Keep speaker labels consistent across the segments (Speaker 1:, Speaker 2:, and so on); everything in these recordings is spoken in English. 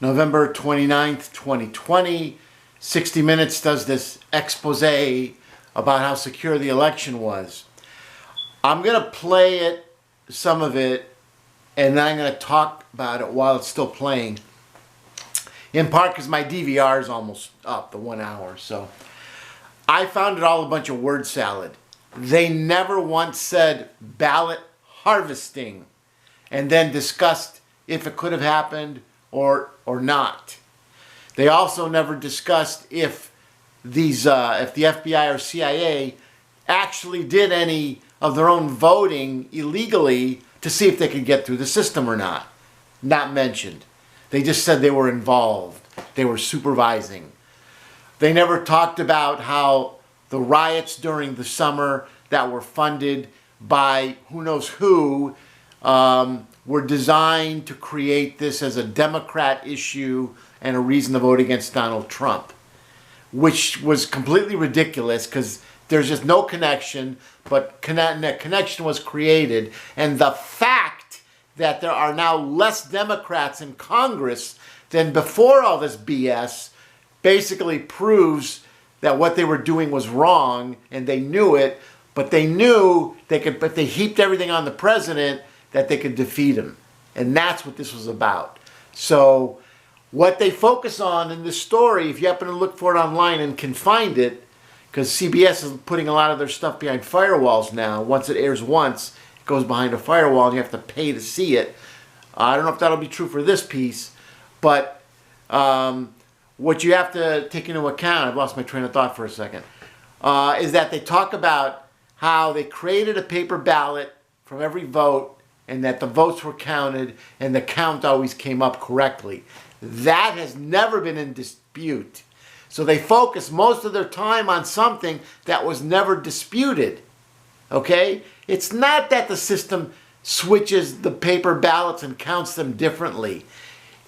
Speaker 1: November 29th, 2020. 60 Minutes does this expose about how secure the election was. I'm going to play it, some of it, and then I'm going to talk about it while it's still playing. In part because my DVR is almost up, the 1 hour. So I found it all a bunch of word salad. They never once said ballot harvesting and then discussed if it could have happened or not. They also never discussed if the FBI or CIA actually did any of their own voting illegally to see if they could get through the system or not. Not mentioned. They just said they were involved. They were supervising. They never talked about how the riots during the summer that were funded by who knows who were designed to create this as a Democrat issue and a reason to vote against Donald Trump, which was completely ridiculous because there's just no connection, but connection was created. And the fact that there are now less Democrats in Congress than before all this BS basically proves that what they were doing was wrong, and they knew it, but they knew they could, but they heaped everything on the president, that they could defeat him. And that's what this was about. So what they focus on in this story, if you happen to look for it online and can find it, because CBS is putting a lot of their stuff behind firewalls now. Once it airs once, it goes behind a firewall and you have to pay to see it. I don't know if that'll be true for this piece, but what you have to take into account, I've lost my train of thought for a second, is that they talk about how they created a paper ballot from every vote and that the votes were counted and the count always came up correctly. That has never been in dispute. So they focus most of their time on something that was never disputed. Okay? It's not that the system switches the paper ballots and counts them differently.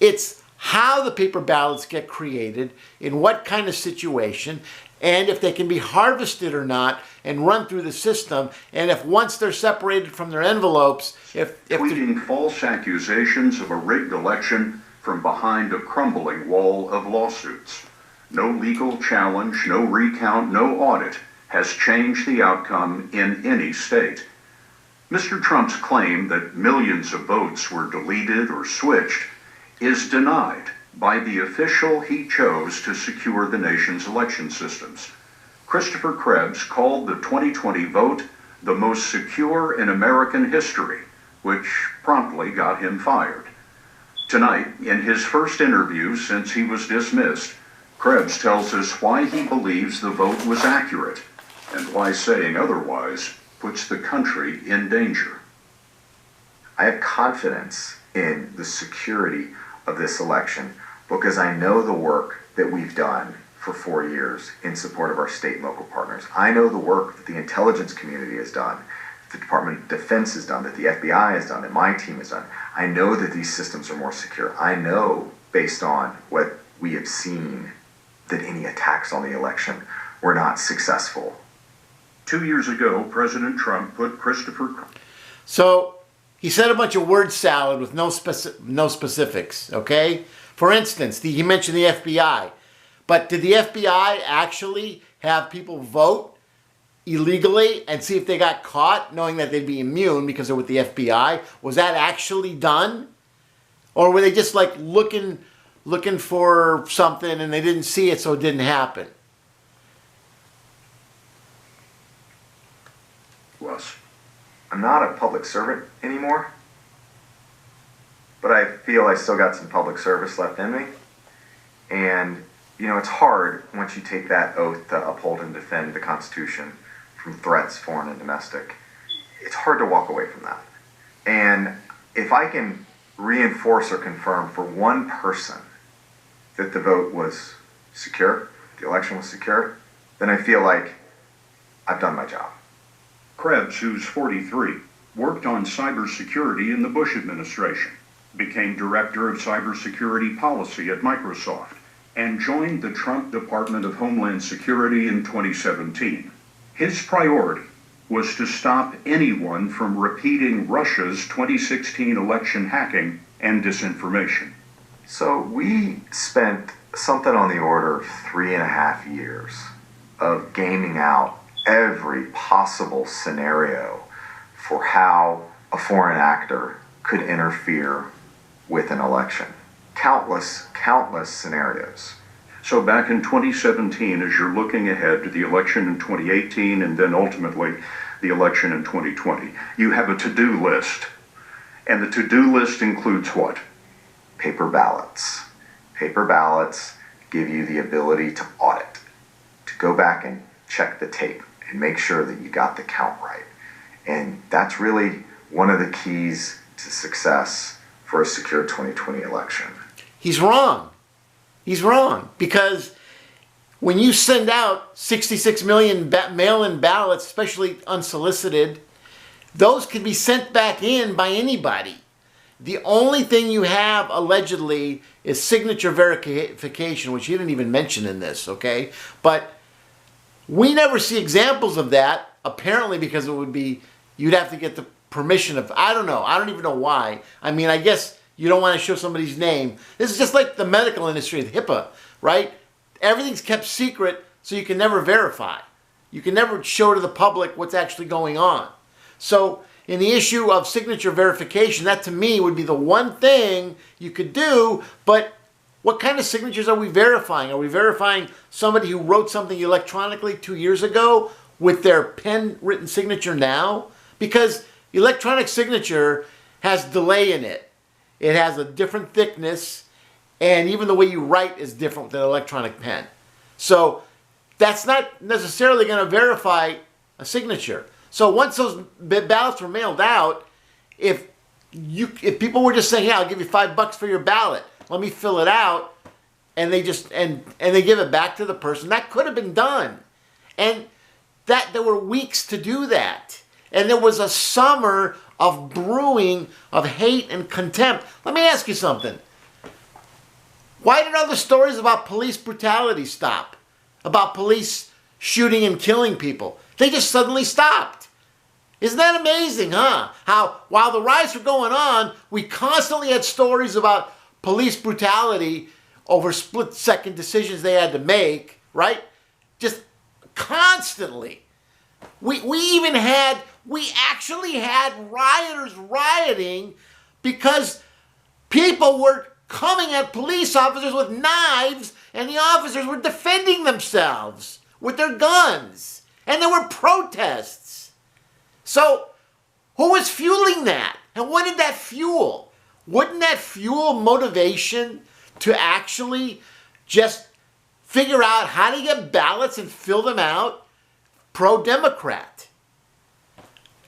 Speaker 1: It's how the paper ballots get created, in what kind of situation, and if they can be harvested or not and run through the system, and if once they're separated from their envelopes, if
Speaker 2: tweeting false accusations of a rigged election from behind a crumbling wall of lawsuits. No legal challenge, no recount, no audit has changed the outcome in any state. Mr. Trump's claim that millions of votes were deleted or switched is denied by the official he chose to secure the nation's election systems. Christopher Krebs called the 2020 vote the most secure in American history, which promptly got him fired. Tonight, in his first interview since he was dismissed, Krebs tells us why he believes the vote was accurate and why saying otherwise puts the country in danger.
Speaker 3: I have confidence in the security of this election because I know the work that we've done for 4 years in support of our state and local partners. I know the work that the intelligence community has done, the Department of Defense has done, that the FBI has done, that my team has done. I know that these systems are more secure. I know, based on what we have seen, that any attacks on the election were not successful.
Speaker 2: 2 years ago, President Trump put Christopher...
Speaker 1: So he said a bunch of word salad with no specifics, okay? For instance, he mentioned the FBI. But did the FBI actually have people vote illegally and see if they got caught, knowing that they'd be immune because they're with the FBI? Was that actually done? Or were they just like looking for something and they didn't see it, so it didn't happen?
Speaker 2: Was.
Speaker 3: I'm not a public servant anymore, but I feel I still got some public service left in me. And, you know, it's hard once you take that oath to uphold and defend the Constitution from threats, foreign and domestic. It's hard to walk away from that. And if I can reinforce or confirm for one person that the vote was secure, the election was secure, then I feel like I've done my job.
Speaker 2: Krebs, who's 43, worked on cybersecurity in the Bush administration, became director of cybersecurity policy at Microsoft, and joined the Trump Department of Homeland Security in 2017. His priority was to stop anyone from repeating Russia's 2016 election hacking and disinformation.
Speaker 3: So we spent something on the order of 3.5 years of gaming out every possible scenario for how a foreign actor could interfere with an election. Countless scenarios.
Speaker 2: So back in 2017, as you're looking ahead to the election in 2018 and then ultimately the election in 2020, you have a to-do list. And the to-do list includes what?
Speaker 3: Paper ballots. Paper ballots give you the ability to audit, to go back and check the tape and make sure that you got the count right. And that's really one of the keys to success for a secure 2020 election.
Speaker 1: He's wrong. He's wrong, because when you send out 66 million mail-in ballots, especially unsolicited, those can be sent back in by anybody. The only thing you have, allegedly, is signature verification, which you didn't even mention in this, okay? But we never see examples of that, apparently because it would be, you'd have to get the permission of, I don't know, I don't even know why. I mean, I guess you don't want to show somebody's name. This is just like the medical industry, the HIPAA, right? Everything's kept secret, so you can never verify. You can never show to the public what's actually going on. So in the issue of signature verification, that to me would be the one thing you could do, but what kind of signatures are we verifying? Are we verifying somebody who wrote something electronically 2 years ago with their pen-written signature now? Because electronic signature has delay in it. It has a different thickness, and even the way you write is different than electronic pen. So that's not necessarily going to verify a signature. So once those ballots were mailed out, if people were just saying, "Yeah, I'll give you $5 for your ballot. Let me fill it out," and they just and they give it back to the person, that could have been done, and that there were weeks to do that, and there was a summer of brewing of hate and contempt. Let me ask you something. Why did all the stories about police brutality stop? About police shooting and killing people? They just suddenly stopped. Isn't that amazing, huh? How while the riots were going on, we constantly had stories about police brutality over split-second decisions they had to make, right? Just constantly. We actually had rioters rioting because people were coming at police officers with knives, and the officers were defending themselves with their guns. And there were protests. So who was fueling that? And what did that fuel? Wouldn't that fuel motivation to actually just figure out how to get ballots and fill them out pro-Democrat?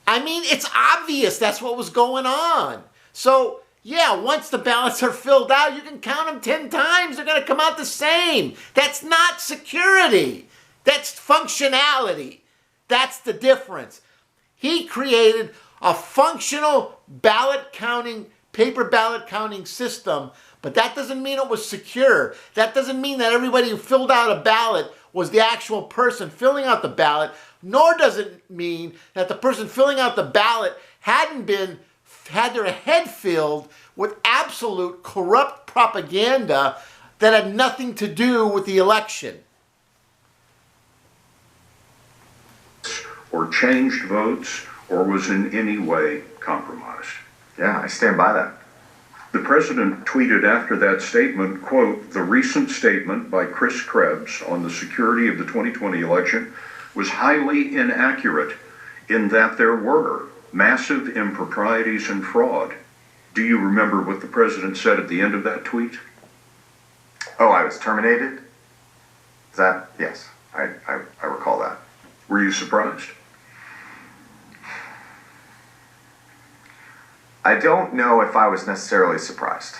Speaker 1: I mean, it's obvious that's what was going on. So, yeah, once the ballots are filled out, you can count them 10 times. They're going to come out the same. That's not security. That's functionality. That's the difference. He created a functional ballot counting, paper ballot counting system, but that doesn't mean it was secure. That doesn't mean that everybody who filled out a ballot was the actual person filling out the ballot, nor does it mean that the person filling out the ballot had their head filled with absolute corrupt propaganda that had nothing to do with the election.
Speaker 2: Or changed votes, or was in any way compromised.
Speaker 3: Yeah, I stand by that.
Speaker 2: The president tweeted after that statement, quote, "The recent statement by Chris Krebs on the security of the 2020 election was highly inaccurate in that there were massive improprieties and fraud." Do you remember what the president said at the end of that tweet?
Speaker 3: Oh, I was terminated? Is that? Yes, I recall that.
Speaker 2: Were you surprised?
Speaker 3: I don't know if I was necessarily surprised.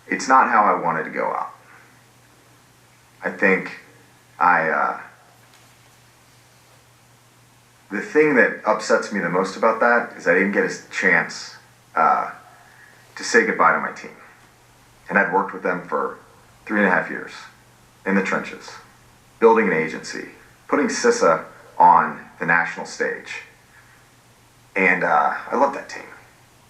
Speaker 3: It's not how I wanted to go out. I think the thing that upsets me the most about that is I didn't get a chance to say goodbye to my team. And I'd worked with them for 3.5 years in the trenches, building an agency, putting CISA on the national stage. And I love that team.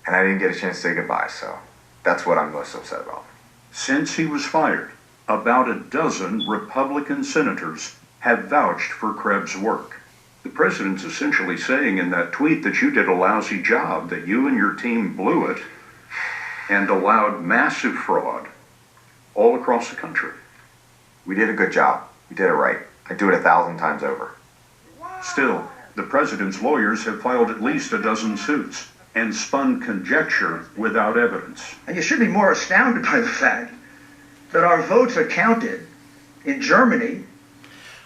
Speaker 3: And I didn't get a chance to say goodbye, so That's what I'm most upset about.
Speaker 2: Since he was fired, about a dozen Republican senators have vouched for Krebs' work. The president's essentially saying in that tweet that you did a lousy job, that you and your team blew it and allowed massive fraud all across the country.
Speaker 3: We did a good job. We did it right. I'd do it 1,000 times over.
Speaker 2: Still, the president's lawyers have filed at least a dozen suits and spun conjecture without evidence.
Speaker 4: And you should be more astounded by the fact that our votes are counted in Germany.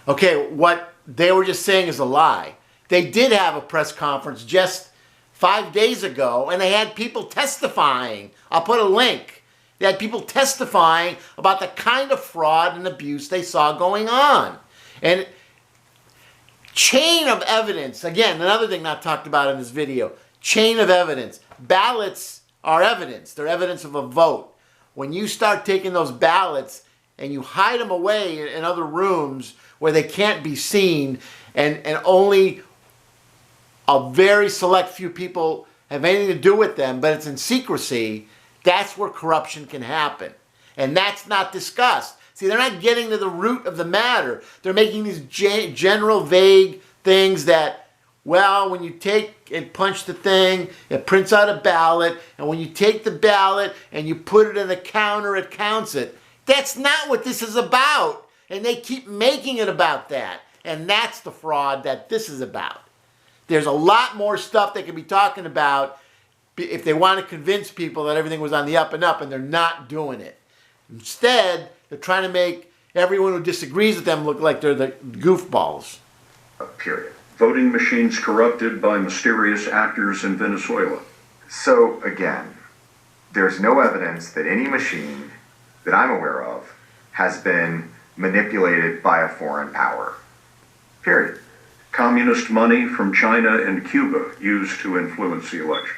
Speaker 1: Okay, what they were just saying is a lie. They did have a press conference just 5 days ago, and they had people testifying. I'll put a link. They had people testifying about the kind of fraud and abuse they saw going on. And chain of evidence, again, another thing not talked about in this video, chain of evidence. Ballots are evidence. They're evidence of a vote. When you start taking those ballots and you hide them away in other rooms where they can't be seen, and only a very select few people have anything to do with them, but it's in secrecy, that's where corruption can happen. And that's not discussed. See, they're not getting to the root of the matter. They're making these general, vague things that, well, when you take and punch the thing, it prints out a ballot, and when you take the ballot and you put it in the counter, it counts it. That's not what this is about. And they keep making it about that. And that's the fraud that this is about. There's a lot more stuff they could be talking about if they want to convince people that everything was on the up, and they're not doing it. Instead, they're trying to make everyone who disagrees with them look like they're the goofballs.
Speaker 3: Period.
Speaker 2: Voting machines corrupted by mysterious actors in Venezuela.
Speaker 3: So, again, there's no evidence that any machine that I'm aware of has been manipulated by a foreign power. Period.
Speaker 2: Communist money from China and Cuba used to influence the election.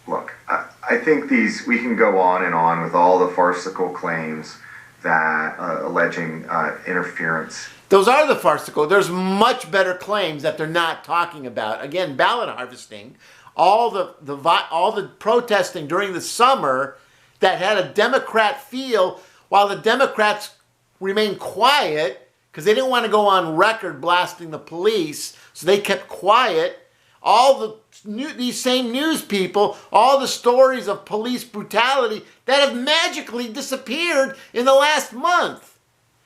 Speaker 3: Look, I think we can go on and on with all the farcical claims that alleging interference.
Speaker 1: Those are the farcical. There's much better claims that they're not talking about. Again, ballot harvesting, all the protesting during the summer that had a Democrat feel, while the Democrats remained quiet because they didn't want to go on record blasting the police, so they kept quiet. These same news people, all the stories of police brutality that have magically disappeared in the last month.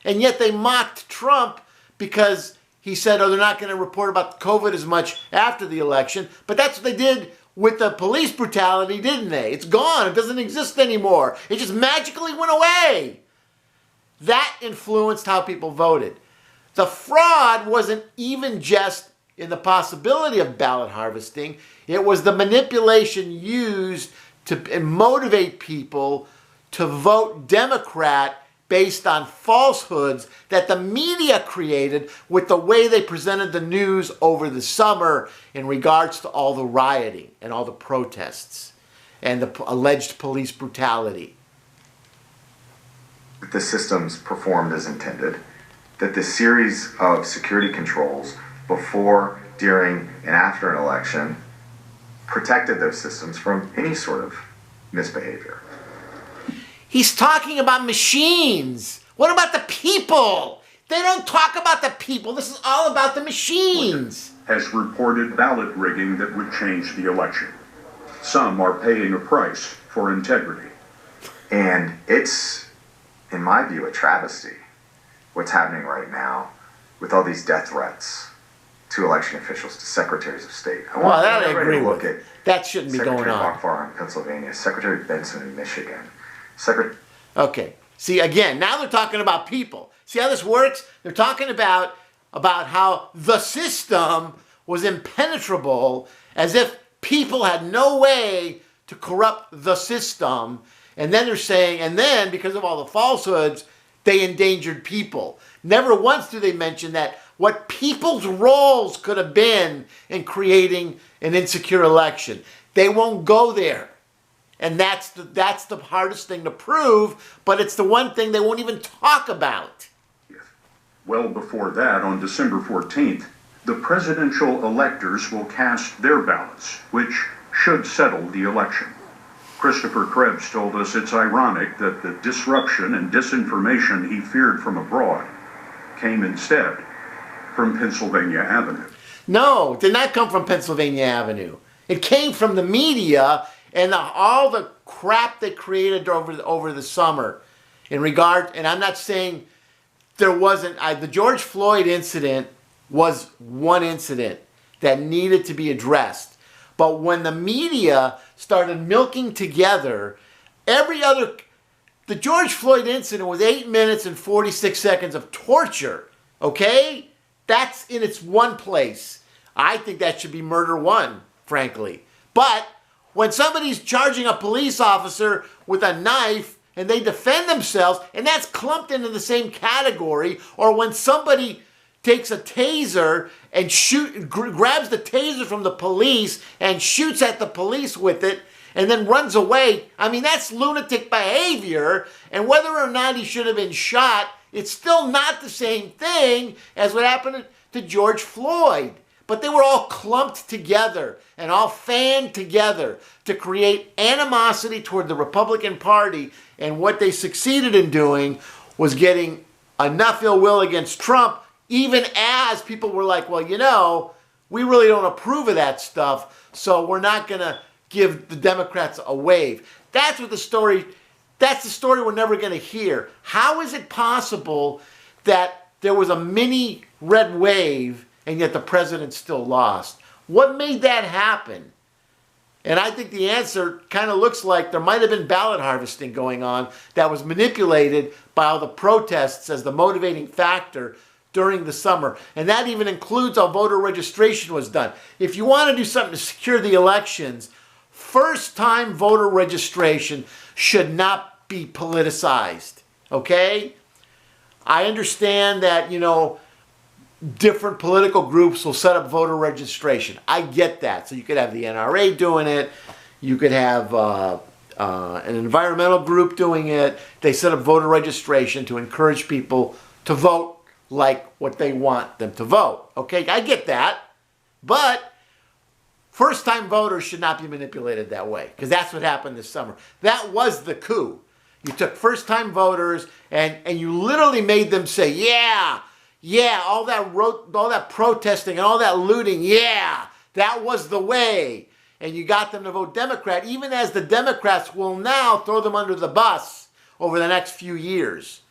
Speaker 1: And yet they mocked Trump because he said, oh, they're not going to report about COVID as much after the election. But that's what they did with the police brutality, didn't they? It's gone. It doesn't exist anymore. It just magically went away. That influenced how people voted. The fraud wasn't even just in the possibility of ballot harvesting. It was the manipulation used to motivate people to vote Democrat based on falsehoods that the media created with the way they presented the news over the summer in regards to all the rioting and all the protests and the alleged police brutality.
Speaker 3: That the systems performed as intended, that the series of security controls before, during, and after an election protected those systems from any sort of misbehavior.
Speaker 1: He's talking about machines. What about the people? They don't talk about the people. This is all about the machines.
Speaker 2: Has reported ballot rigging that would change the election. Some are paying a price for integrity.
Speaker 3: And it's, in my view, a travesty what's happening right now with all these death threats to election officials, to secretaries of state.
Speaker 1: Well, that I agree with. That shouldn't be going on.
Speaker 3: Secretary Akbar in Pennsylvania, Secretary Benson in Michigan.
Speaker 1: Okay. See, again, now they're talking about people. See how this works? They're talking about how the system was impenetrable, as if people had no way to corrupt the system. And then they're saying, and then because of all the falsehoods, they endangered people. Never once do they mention that what people's roles could have been in creating an insecure election. They won't go there. And that's the hardest thing to prove, but it's the one thing they won't even talk about.
Speaker 2: Well before that, on December 14th, the presidential electors will cast their ballots, which should settle the election. Christopher Krebs told us it's ironic that the disruption and disinformation he feared from abroad came instead from Pennsylvania Avenue.
Speaker 1: No, it did not come from Pennsylvania Avenue. It came from the media and all the crap they created over the summer in regard, and I'm not saying there wasn't, the George Floyd incident was one incident that needed to be addressed. But when the media started milking together the George Floyd incident was 8 minutes and 46 seconds of torture, okay? That's in its one place. I think that should be murder one, frankly. But when somebody's charging a police officer with a knife and they defend themselves, and that's clumped into the same category, or when somebody takes a taser and grabs the taser from the police and shoots at the police with it and then runs away, I mean, that's lunatic behavior, and whether or not he should have been shot, it's still not the same thing as what happened to George Floyd. But they were all clumped together and all fanned together to create animosity toward the Republican Party, and what they succeeded in doing was getting enough ill will against Trump, even as people were like, well, you know, we really don't approve of that stuff, so we're not going to give the Democrats a wave. That's the story we're never going to hear. How is it possible that there was a mini red wave and yet the president still lost? What made that happen? And I think the answer kind of looks like there might have been ballot harvesting going on that was manipulated by all the protests as the motivating factor during the summer. And that even includes how voter registration was done. If you want to do something to secure the elections, first-time voter registration should not be politicized, okay? I understand that, you know, different political groups will set up voter registration. I get that. So you could have the NRA doing it. You could have an environmental group doing it. They set up voter registration to encourage people to vote like what they want them to vote. Okay, I get that. But first-time voters should not be manipulated that way, because that's what happened this summer. That was the coup. You took first-time voters and you literally made them say, yeah, all that protesting and all that looting, yeah, that was the way. And you got them to vote Democrat, even as the Democrats will now throw them under the bus over the next few years.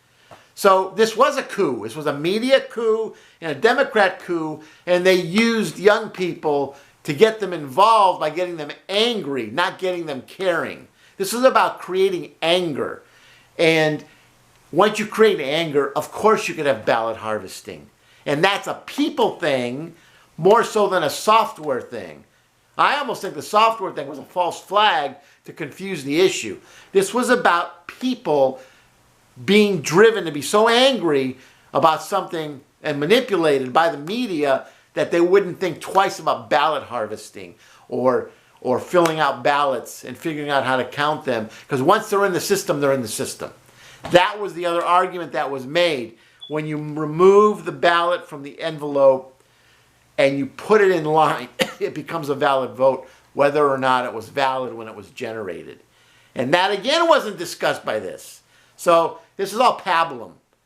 Speaker 1: So this was a coup. This was a media coup and a Democrat coup, and they used young people to get them involved by getting them angry, not getting them caring. This is about creating anger. And once you create anger, of course you could have ballot harvesting. And that's a people thing more so than a software thing. I almost think the software thing was a false flag to confuse the issue. This was about people being driven to be so angry about something and manipulated by the media that they wouldn't think twice about ballot harvesting or filling out ballots and figuring out how to count them. Because once they're in the system, they're in the system. That was the other argument that was made. When you remove the ballot from the envelope and you put it in line, it becomes a valid vote, whether or not it was valid when it was generated. And that again wasn't discussed by this. So this is all pablum.